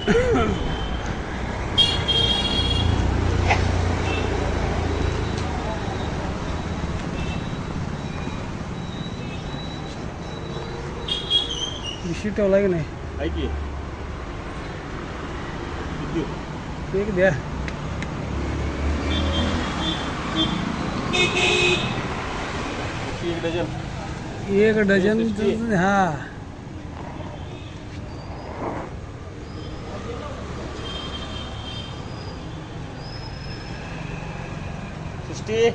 बिशी ठेवला की नाही आहे की एक द्या एक डझन. एक डझन. हा 60.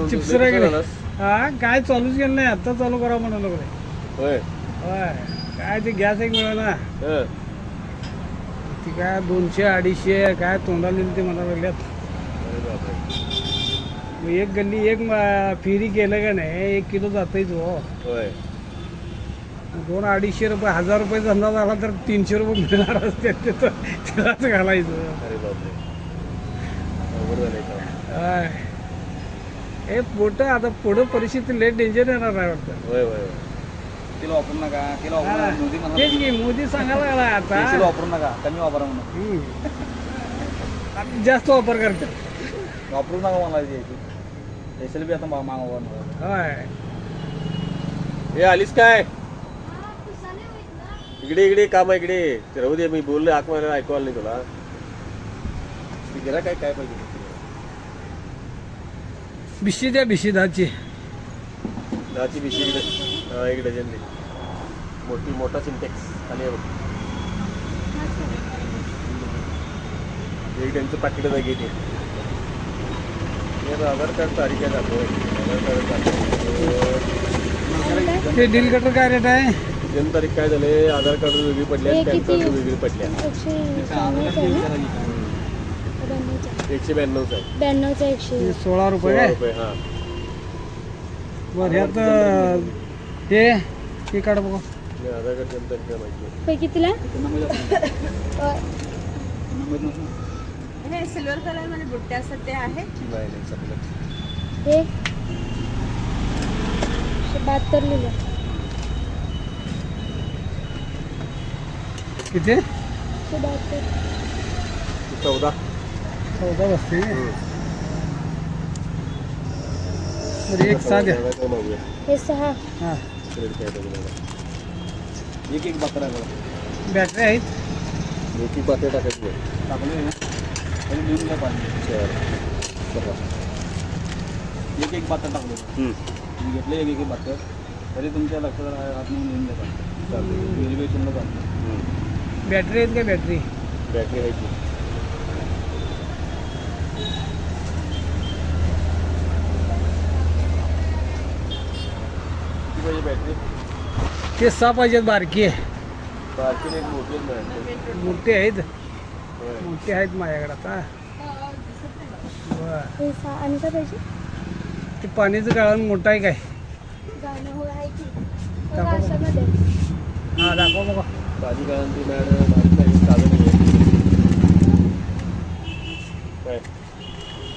चिप्स हा काय चालूच केलं नाही आता चालू करा म्हणालो होय होय काय ते गॅस एक मिळाला ती काय 200-250 काय तोंडाला दिली ते म्हणा लागल्यात. एक गल्ली एक फेरी केलं का नाही 1 किलो जातच हो. 200-250 रुपये 1000 रुपये धंदा झाला तर 300 रुपये मिळणार असते त्यालाच घालायचं. हे पोट आता पुढं परिस्थिती लेट डेंजर येणार आहे वाटतं. तिला वापरू नका तिला वापरू तेच की मोदी सांगायला लागला आता वापरू नका कमी वापरा म्हणून आता जास्त वापर करतात. वापरू नका मला यायची स्पेशल बी आता मागवा. होय हे आलीस काय इकडे इकडे काम आहे इकडे राहू दे. मी बोलले ऐकू आलं नाही तुला. गेला काय काय पाहिजे बिशी द्या बिशी दहाची बिशी इकडे. हा 1 डझन दे. मोठा सिंटेक्स आणि 1 डझनचं पाकिट आहे घेते. आधार कार्ड तारीख आहे दाखव. आधार कार्ड ते डील कटर काय रेट आहे. जन्मतारीख काय झाले. आधार कार्ड वेगळी पडली आणि पॅन कार्ड वेगळी पडल्या. 192 आहे. 16 रुपये काय. हा बरं ह्यात हे काढ बघा. आधार कार्ड जन्मतारीख काय माहिती कितीला हे सिल्वर कलर मध्ये बुट्टे असतात ते आहे. नाही सगळं हे 72 लिहिलं. किती 72 14 बसते. बरं एक साध्या हे 6 हां एक बाकरा करा बॅटरी आहेत. मोठी पाते टाकायची टाकले ना तरी लिहून द्या पाहिजे. एक पात्र टाकलं मी घेतलं एक पात्र तरी तुमच्या लक्षात आतून लिहून द्या पाहिजे. वेरिफिकेशनला पाहिजे. बॅटरी आहेत का बॅटरी आहे की बॅटरी ते 6 पाहिजेत. बारकी आहे बारकी एक मोठी नाही. मोठी आहेत. मोठी आहेत माझ्याकडे आता. बरं हे 6 आणि काय पाहिजे. ते पाण्याचं गाळण मोठं आहे काय. गाणं हो आहे की दाखव. अशामध्ये हां दाखवा बघा. भाजी काढून ती मॅडम भाजी नाही चालू नाही काय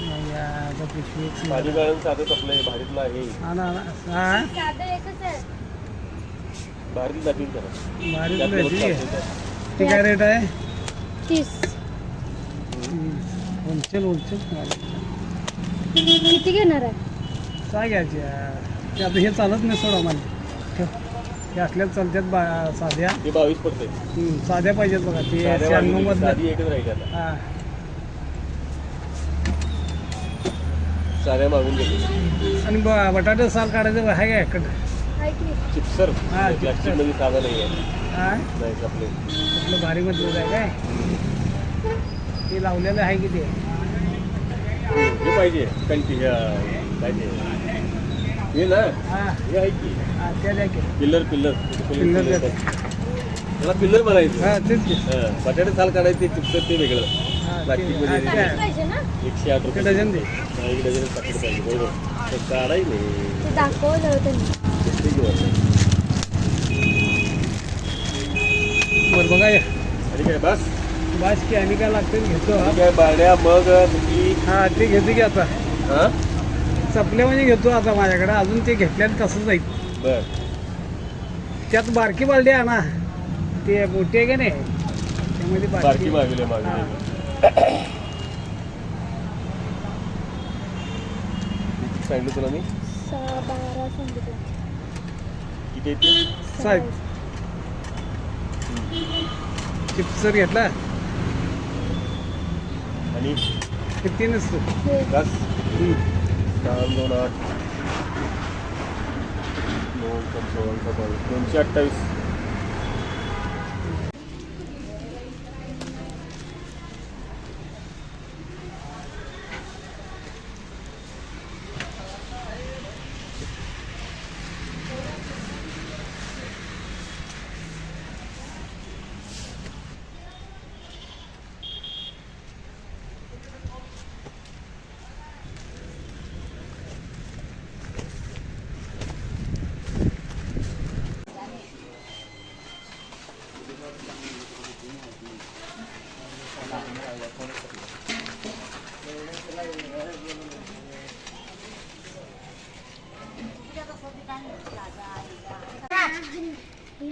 नाही आता पिशवी एक भाजी काढून साधं तपलं भाजीतला हे हा ना हां साधं एकच आहे. भारीत दाखवीन त्याला. भारी बॅटरी ती काय रेट आहे. 30 होलसेल किती घेणार आहे. काय घ्यायची ते आता हे चालत नाही सोडा मला. हे असल्याच चालतात साध्या. ते 22 पडते. साध्या पाहिजेत बघा ते 96 मधलं. साधी एकच राहील आता. हां साध्या मागून घेते. आणि बटाटे साल काढायचं आहे काय कट. आहे की चिप्सर हा, प्लास्टिक मध्ये साधा नाही आहे. हां नाही आपले आपलं भारी मधलं आहे काय. ते लावलेलं आहे की ते हे पाहिजे कंटिन्यू काय ते हे ना हा हे आहे की हा त्या द्या की पिल्लर पिल्लर पिल्लर द्या. त्याला पिल्लर म्हणायचं हा तेच की बटाटे साल काढायचे ते चिप्स ते वेगळं हा, ते- प्लास्टिकमध्ये हा, ते आहे. पाहिजे ना 108 ते रुपये डझन दे. हा, एक डझन पाकिट पाहिजे बरोबर तर काढाय नाही ते दाखवलं त्यांनी ते घेऊ आता. बरं बघा हे. आणि काय बस बस की आणि काय लागतं ते घेतो आणि काय बारड्या मग तुझी हा ते घेतो की आता हा चपल्या म्हणजे घेतो आता माझ्याकडे अजून ते घेतल्यानं तसंच जाईल बर त्यात बारकी बालडी आहे ना ते मोठी आहे का नाही त्यामध्ये बारकी मागले हा. सांगितलं तुला मी 12 सांगितलं किती येते साहेब चिप्स जर घेतला आणि किती नसतं हे बस 3 2 8 228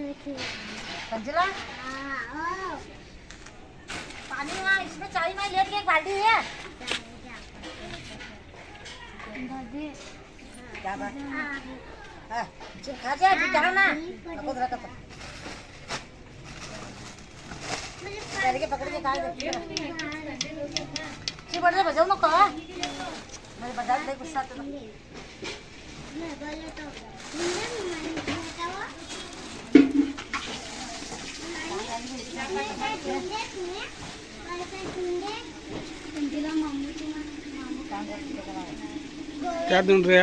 संजीला पानी वहाँ इसमें चाय में लेट के एक बाल्टी है क्या बात हाँ, खा जा तू जाओ ना नको जरा कसं के पकड़ के काय देते ची बडे बजाऊ नको मैं बजा दे गुस्सा आता क्या देऊन रे